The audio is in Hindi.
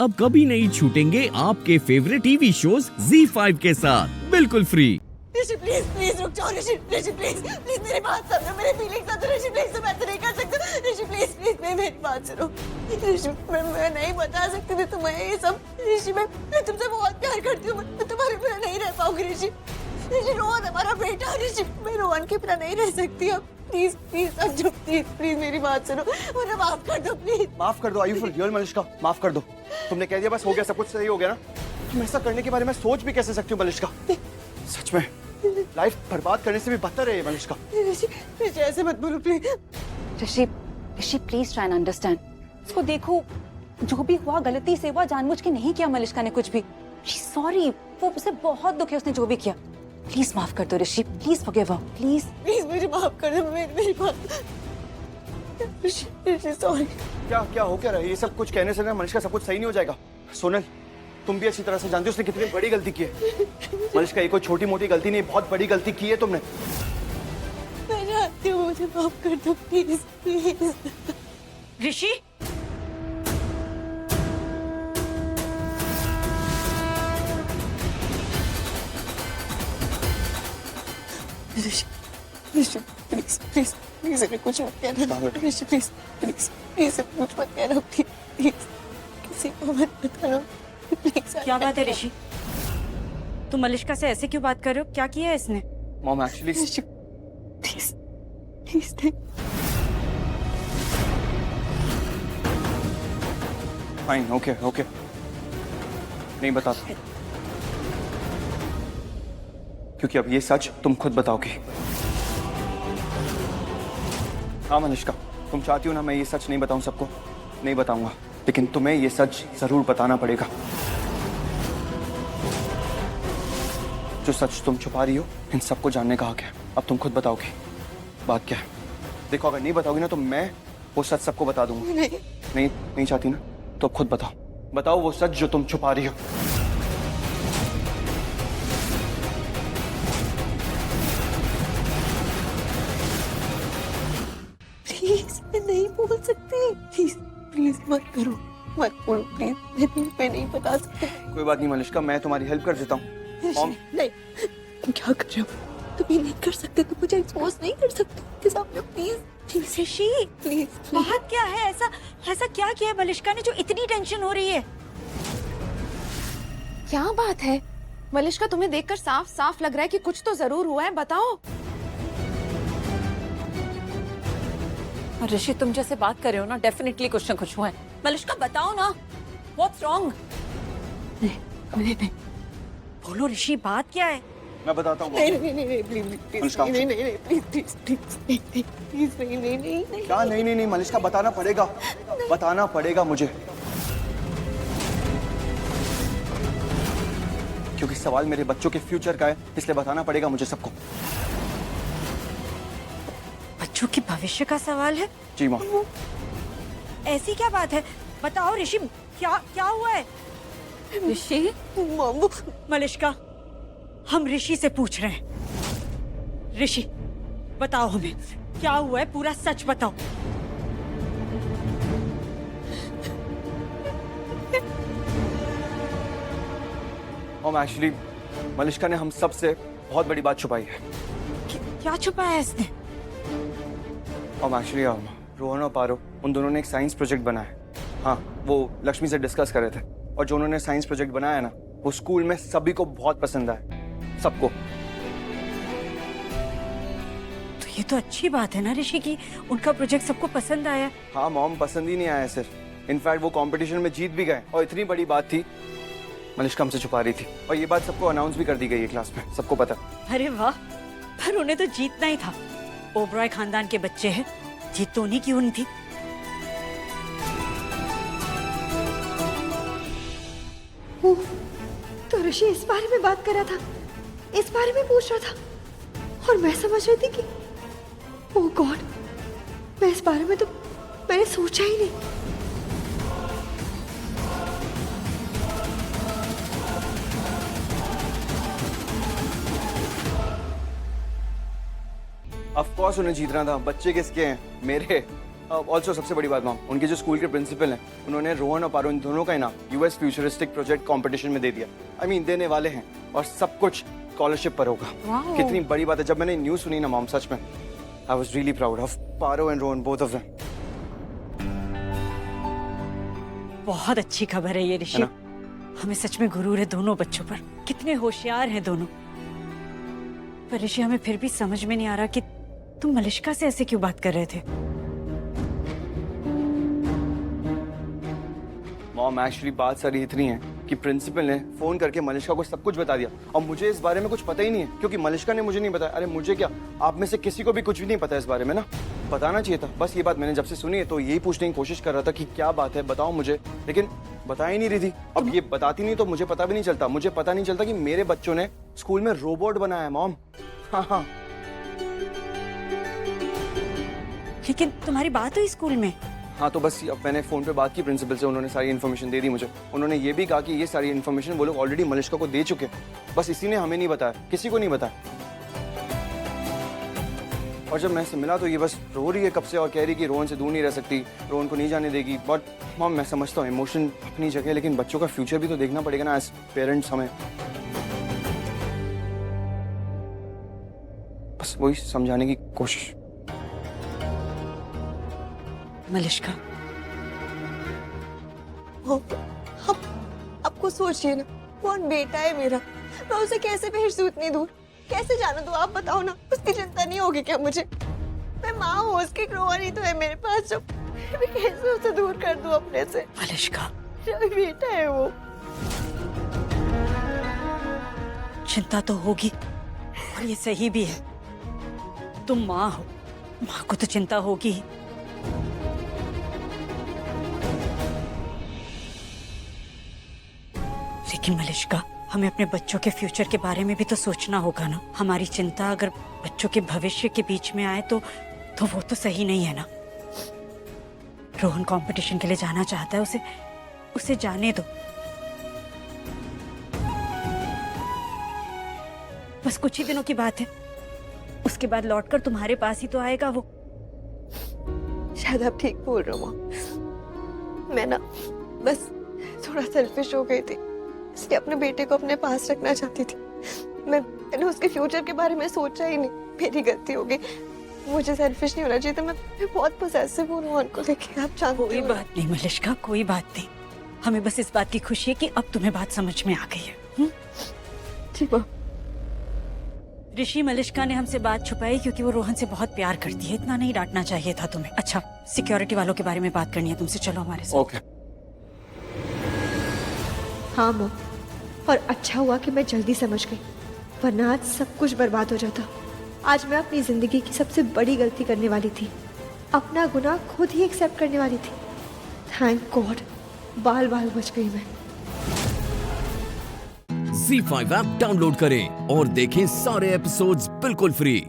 अब कभी नहीं छूटेंगे आपके फेवरेट टीवी शोज ZEE5 के साथ बिल्कुल फ्री। ऋषि प्लीज प्लीज रुक जाओ ऋषि ऋषि प्लीज प्लीज मेरी बात समझो मेरे फीलिंग्स समझो ऋषि प्लीज तुम ऐसे नहीं कर सकते ऋषि प्लीज प्लीज मेरी बात सुनो ऋषि मैं नहीं बता सकती थी तुम्हें ये सब ऋषि मैं तुमसे बहुत प्यार करती हूँ मैं तुम्हारे बिना नहीं रह पाऊंगी ऋषि ऋषि रोहन हमारा बेटा ऋषि मैं रोहन के बिना नहीं रह सकती अब प्लीज प्लीज समझो प्लीज प्लीज मेरी बात सुनो मुझे माफ कर दो प्लीज। माफ कर दो आयु फॉर रियल मलिश्का, माफ कर दो। तुमने कह दिया बस हो गया, सब कुछ सही हो गया ना। तुम ऐसा करने के बारे में सोच भी कैसे सकती हो मलिश्का? सच में लाइफ बर्बाद करने से भी बदतर है ये मलिश्का। ऋषि ऐसे मत बोलो please. Rishi Rishi please try and understand. उसको देखो, जो भी हुआ गलती से हुआ, जानबूझ के नहीं किया मलिश्का ने कुछ भी। सॉरी, वो उसे बहुत दुख है उसने जो भी किया। प्लीज माफ कर दो Rishi, please forgive her, please please मुझे माफ कर दो मेरी बात। ऋषि सॉरी। क्या क्या हो क्या रहा है? ये सब कुछ कहने से ना मलिश्का सब कुछ सही नहीं हो जाएगा। सोनल, तुम भी अच्छी तरह से जानती हो उसने कितनी बड़ी गलती की है। मलिश्का ये कोई छोटी मोटी गलती नहीं, बहुत बड़ी गलती की है तुमने। मैं जानती हूँ, मुझे माफ कर दो please please. Rishi Rishi Rishi please please please इन्हें कुछ मत कहना ऋषि प्लीज प्लीज प्लीज कुछ मत कहना प्लीज प्लीज किसी को मत बताना प्लीज। क्या बात है ऋषि? तुम मलिश्का से ऐसे क्यों बात कर रहे हो? क्या किया है इसने? Mom actually Rishi please please fine, okay okay, नहीं बताता क्योंकि अब ये सच तुम खुद बताओगी। हाँ मलिश्का, तुम चाहती हो ना मैं ये सच नहीं बताऊं सबको? नहीं बताऊंगा, लेकिन तुम्हें ये सच जरूर बताना पड़ेगा। जो सच तुम छुपा रही हो इन सबको जानने का हक है। अब तुम खुद बताओगी बात क्या है। देखो अगर नहीं बताओगी ना तो मैं वो सच सबको बता दूंगा। नहीं चाहती ना तो अब खुद बताओ, बताओ वो सच जो तुम छुपा रही हो। प्लीज मैं नहीं बोल सकती प्लीज प्लीज मत करो मत बोलो प्लीज मैं नहीं बता सकती। कोई बात नहीं मलिश्का, मैं तुम्हारी हेल्प कर देता हूँ। मॉम नहीं तुम क्या कर रहे हो? तुम ये नहीं कर सकते, तुम मुझे एक्सपोज नहीं कर सकते के सामने प्लीज प्लीज ऋषि प्लीज। बात क्या है? ऐसा ऐसा क्या किया है मलिश्का ने जो इतनी टेंशन हो रही है? क्या बात है मलिश्का, तुम्हें देखकर साफ साफ लग रहा है कि कुछ तो जरूर हुआ है, बताओ। ऋषि तुम जैसे बात कर रहे हो ना, डेफिनेटली कुछ ना कुछ हुआ है। मलिश्का बताओ ना, व्हाट्स रॉन्ग? नहीं बोलो ऋषि, बात क्या है? मैं बताता हूँ। नहीं प्लीज प्लीज मलिश्का। नहीं प्लीज प्लीज प्लीज प्लीज नहीं क्या नहीं मलिश्का, बताना पड़ेगा, बताना पड़ेगा मुझे, क्योंकि सवाल मेरे बच्चों के फ्यूचर का है, इसलिए बताना पड़ेगा मुझे सबको। बच्चों के भविष्य का सवाल है? जी माँ। ऐसी क्या बात है? बताओ ऋषि, क्या क्या हुआ है? ऋषि मम्मू मलिश्का, हम ऋषि से पूछ रहे हैं। ऋषि बताओ हमें क्या हुआ है, पूरा सच बताओ। मॉम एक्चुअली मलिश्का ने हम सब से बहुत बड़ी बात छुपाई है। क्या छुपाया है इसने? मॉम एक्चुअली रोहन और पारो उन दोनों ने एक साइंस प्रोजेक्ट बनाया है। हाँ, वो लक्ष्मी से डिस्कस कर रहे थे और जो उन्होंने साइंस प्रोजेक्ट बनाया ना वो स्कूल में सभी को बहुत पसंद आया, सबको। तो ये तो अच्छी बात है ना ऋषि की उनका प्रोजेक्ट सबको पसंद आया। हाँ मॉम, पसंद ही नहीं आया सिर्फ, इनफैक्ट वो कंपटीशन में जीत भी गए और इतनी बड़ी बात थी मलिश्का हमसे छुपा रही थी और ये बात सबको अनाउंस भी कर दी गई है क्लास में, सबको पता। अरे वाह, पर उन्हें तो जीतना ही था। ओबरॉय खानदान के बच्चे हैं, जीत तो उन्हीं की होनी थी। तो ऋषि इस बारे में बात कर रहा था, इस बारे में पूछ रहा था और मैं समझ रही थी कि ओह गॉड, मैं इस बारे में तो मैंने सोचा ही नहीं। ऑफ कोर्स उन्हें जीतना था, बच्चे किसके हैं? मेरे। ऑल्सो सबसे बड़ी बात मॉम, उनके जो स्कूल के प्रिंसिपल हैं उन्होंने रोहन और पारो इन दोनों का इनाम यूएस फ्यूचरिस्टिक प्रोजेक्ट कंपटीशन में दे दिया। आई मीन देने वाले हैं, और सब कुछ स्कॉलरशिप पर होगा। Wow. कितनी बड़ी बात है। जब मैंने न्यूज़ सुनी ना मॉम, सच में I was really proud of Paro and Rohan, both of them. बहुत अच्छी खबर है ये ऋषि। है हमें सच में गुरूर है दोनों बच्चों पर। कितने होशियार हैं दोनों। पर ऋषि, हमें फिर भी समझ में नहीं आ रहा कि तुम मलिष्का से ऐसे क्यों बात कर रहे थे। मॉम एक्चुअली बात सारी इतनी है कि प्रिंसिपल ने फोन करके मलिष्का को सब कुछ बता दिया, और मुझे इस बारे में कुछ पता ही नहीं है, क्योंकि मलिष्का ने मुझे नहीं बताया। अरे मुझे क्या, आप में से किसी को भी कुछ भी नहीं पता इस बारे में ना, बताना चाहिए था। बस ये बात मैंने जब से सुनी है तो यही पूछने की कोशिश कर रहा था कि क्या बात है, बताओ मुझे, लेकिन बता ही नहीं रही थी। अब ये बताती नहीं तो मुझे पता भी नहीं चलता। मुझे पता नहीं चलता कि मेरे बच्चों ने स्कूल में रोबोट बनाया है मॉम। हाँ। लेकिन तुम्हारी बात हुई स्कूल में? हाँ, तो बस अब मैंने फोन पे बात की प्रिंसिपल से, उन्होंने सारी इन्फॉर्मेशन दे दी मुझे। उन्होंने ये भी कहा कि ये सारी इन्फॉर्मेशन वो लोग ऑलरेडी मलिष्का को दे चुके, बस इसी ने हमें नहीं बताया, किसी को नहीं बताया। और जब मैं इससे मिला तो ये बस रो रही है कब से और कह रही कि रोहन से दूर नहीं रह सकती, रोहन को नहीं जाने देगी। बट मॉम, मैं समझता हूँ इमोशन अपनी जगह, लेकिन बच्चों का फ्यूचर भी तो देखना पड़ेगा ना एज पेरेंट्स हमें। बस वही समझाने की कोशिश। मलिष्का, आपको सोचिए ना, कौन बेटा है मेरा, मैं उसे कैसे भेज दूं इतनी दूर, कैसे जाना दूं, आप बताओ ना। उसकी चिंता नहीं होगी क्या मुझे? मैं माँ हूँ उसकी, रोहन ही तो है मेरे पास, जो मैं कैसे उसे दूर कर दूं अपने से। मलिष्का, मेरा बेटा है वो। चिंता तो होगी और ये सही भी है। तुम माँ हो, माँ को तो चिंता होगी ही। लेकिन मलिष्का, हमें अपने बच्चों के फ्यूचर के बारे में भी तो सोचना होगा ना। हमारी चिंता अगर बच्चों के भविष्य के बीच में आए तो वो तो सही नहीं है ना। रोहन कंपटीशन के लिए जाना चाहता है, उसे जाने दो। बस कुछ ही दिनों की बात है, उसके बाद लौटकर तुम्हारे पास ही तो आएगा वो। शायद आप ठीक बोल रहे हो माँ। मैं ना बस थोड़ा सेल्फिश हो गई थी, इसलिए अपने बेटे को अपने पास रखना चाहती थी। मैंने उसके फ्यूचर के बारे में सोचा ही नहीं, मेरी गलती हो गई। मुझे सेल्फिश नहीं होना चाहिए था। मैं बहुत पोसेसिव हूँ रोहन को लेके, आप जानते हो। कोई बात नहीं मलिष्का, कोई बात नहीं। हमें बस इस बात की खुशी है कि अब तुम्हें बात समझ में आ गई है। ठीक है। ऋषि, मलिष्का ने हमसे बात छुपाई क्योंकि वो रोहन से बहुत प्यार करती है। इतना नहीं डांटना चाहिए था तुम्हें। अच्छा, सिक्योरिटी वालों के बारे में बात करनी है तुमसे, चलो हमारे साथ। ओके। हाँ मॉम, और अच्छा हुआ कि मैं जल्दी समझ गई, वरना आज सब कुछ बर्बाद हो जाता। आज मैं अपनी जिंदगी की सबसे बड़ी गलती करने वाली थी, अपना गुनाह खुद ही एक्सेप्ट करने वाली थी। थैंक गॉड, बाल बाल बच गई मैं। Z5 ऐप डाउनलोड करें और देखें सारे एपिसोड्स बिल्कुल फ्री।